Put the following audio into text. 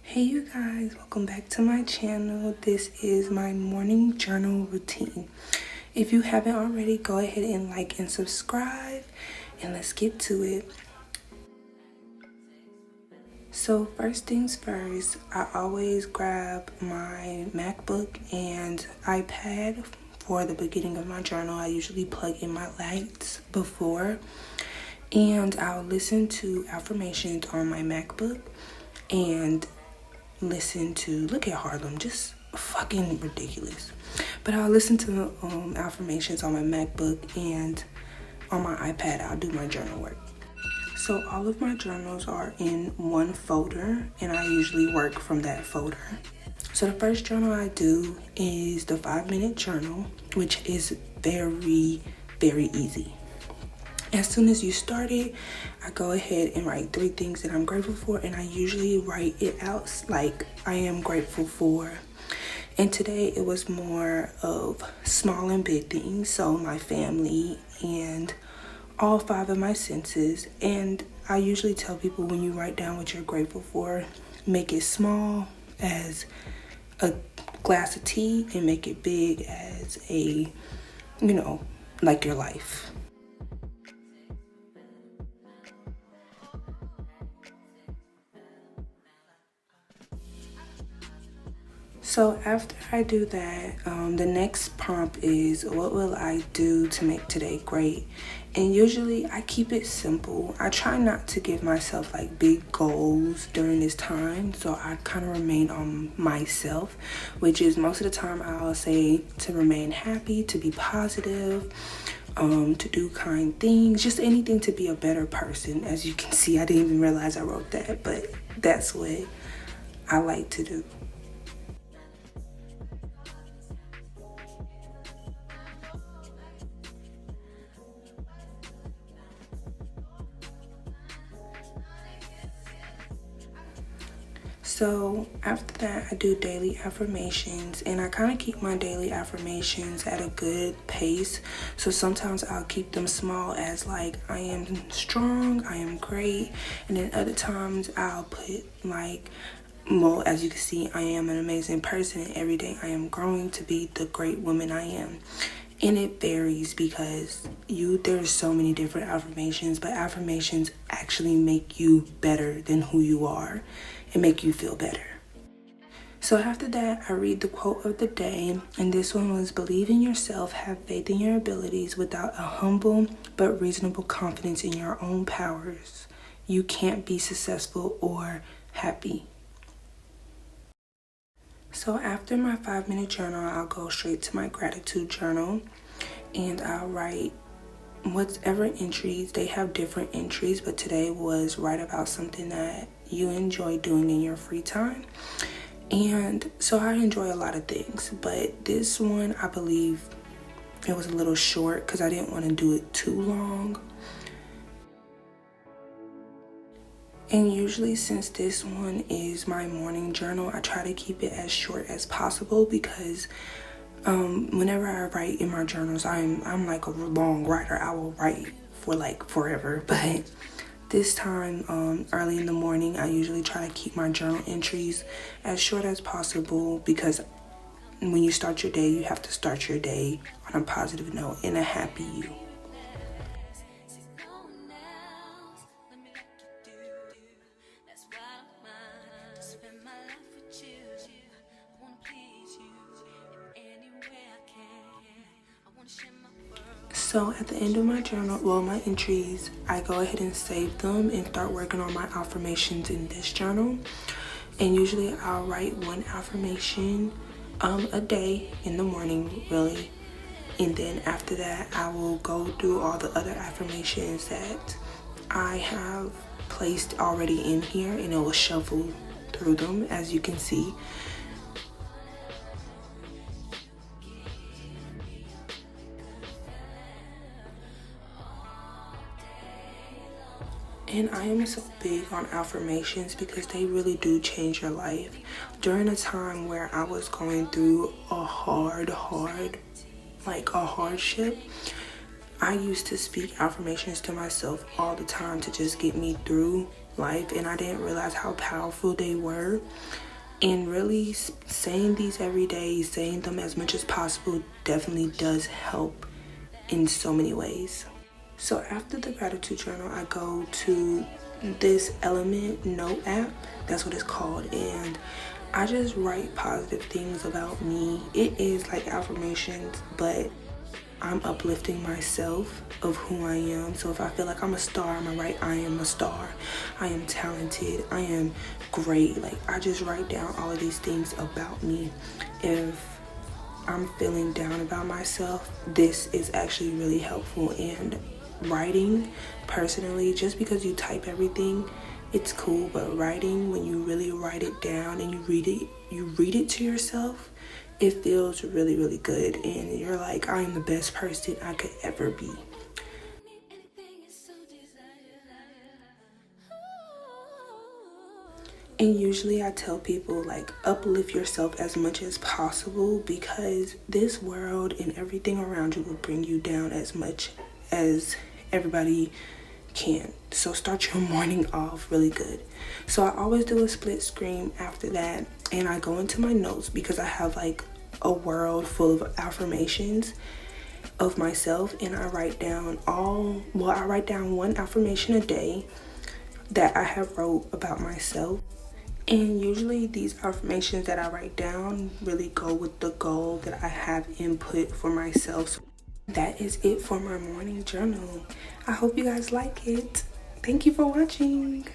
Hey you guys, welcome back to my channel. This is my morning journal routine. If you haven't already, go ahead and like and subscribe, and let's get to it. So first things first, I always grab my MacBook and iPad for the beginning of my journal. I usually plug in my lights before, and I'll listen to affirmations on my MacBook and listen to, look at Harlem, just fucking ridiculous. But I'll listen to affirmations on my MacBook, and on my iPad I'll do my journal work. So all of my journals are in one folder, and I usually work from that folder. So the first journal I do is the 5-minute journal, which is very easy. As soon as you start it, I go ahead and write 3 things that I'm grateful for, and I usually write it out like I am grateful for. And today it was more of small and big things, so my family and all 5 of my senses. And I usually tell people, when you write down what you're grateful for, make it small as a glass of tea and make it big as a, like your life. So after I do that, the next prompt is, what will I do to make today great? And usually I keep it simple. I try not to give myself like big goals during this time, so I kind of remain on myself, which is most of the time I'll say to remain happy, to be positive, to do kind things, just anything to be a better person. As you can see, I didn't even realize I wrote that, but that's what I like to do. So after that, I do daily affirmations, and I kind of keep my daily affirmations at a good pace. So sometimes I'll keep them small, as like, I am strong, I am great. And then other times I'll put like, well, as you can see, I am an amazing person, and every day I am growing to be the great woman I am. And it varies because there's so many different affirmations, but affirmations actually make you better than who you are and make you feel better. So after that, I read the quote of the day, and this one was, believe in yourself, have faith in your abilities. Without a humble but reasonable confidence in your own powers, you can't be successful or happy. So after my 5-minute journal, I'll go straight to my gratitude journal, and I'll write whatever entries. They have different entries, but today was write about something that you enjoy doing in your free time. And so I enjoy a lot of things, but this one, I believe it was a little short because I didn't want to do it too long. And usually, since this one is my morning journal, I try to keep it as short as possible, because whenever I write in my journals, I'm like a long writer. I will write for like forever, but this time, early in the morning, I usually try to keep my journal entries as short as possible, because when you start your day, you have to start your day on a positive note and a happy you. So at the end of my journal, well, my entries, I go ahead and save them and start working on my affirmations in this journal. And usually I'll write 1 affirmation a day in the morning, really. And then after that, I will go through all the other affirmations that I have placed already in here, and it will shuffle through them, as you can see. And I am so big on affirmations because they really do change your life. During a time where I was going through a hardship, I used to speak affirmations to myself all the time to just get me through life, and I didn't realize how powerful they were. And really saying these every day, saying them as much as possible, definitely does help in so many ways. So after the gratitude journal, I go to this Element Note app. That's what it's called. And I just write positive things about me. It is like affirmations, but I'm uplifting myself of who I am. So if I feel like I'm a star, I'm gonna write, I am a star. I am talented. I am great. Like, I just write down all of these things about me. If I'm feeling down about myself, this is actually really helpful. And writing, personally, just because you type everything, it's cool, but writing, when you really write it down and you read it to yourself, it feels really, really good. And you're like, I am the best person I could ever be. And usually I tell people, like, uplift yourself as much as possible, because this world and everything around you will bring you down as much as everybody can. So start your morning off really good. So I always do a split screen after that, and I go into my notes because I have like a world full of affirmations of myself, and I write down I write down one affirmation a day that I have wrote about myself. And usually these affirmations that I write down really go with the goal that I have input for myself. So that is it for my morning journal. I hope you guys like it. Thank you for watching.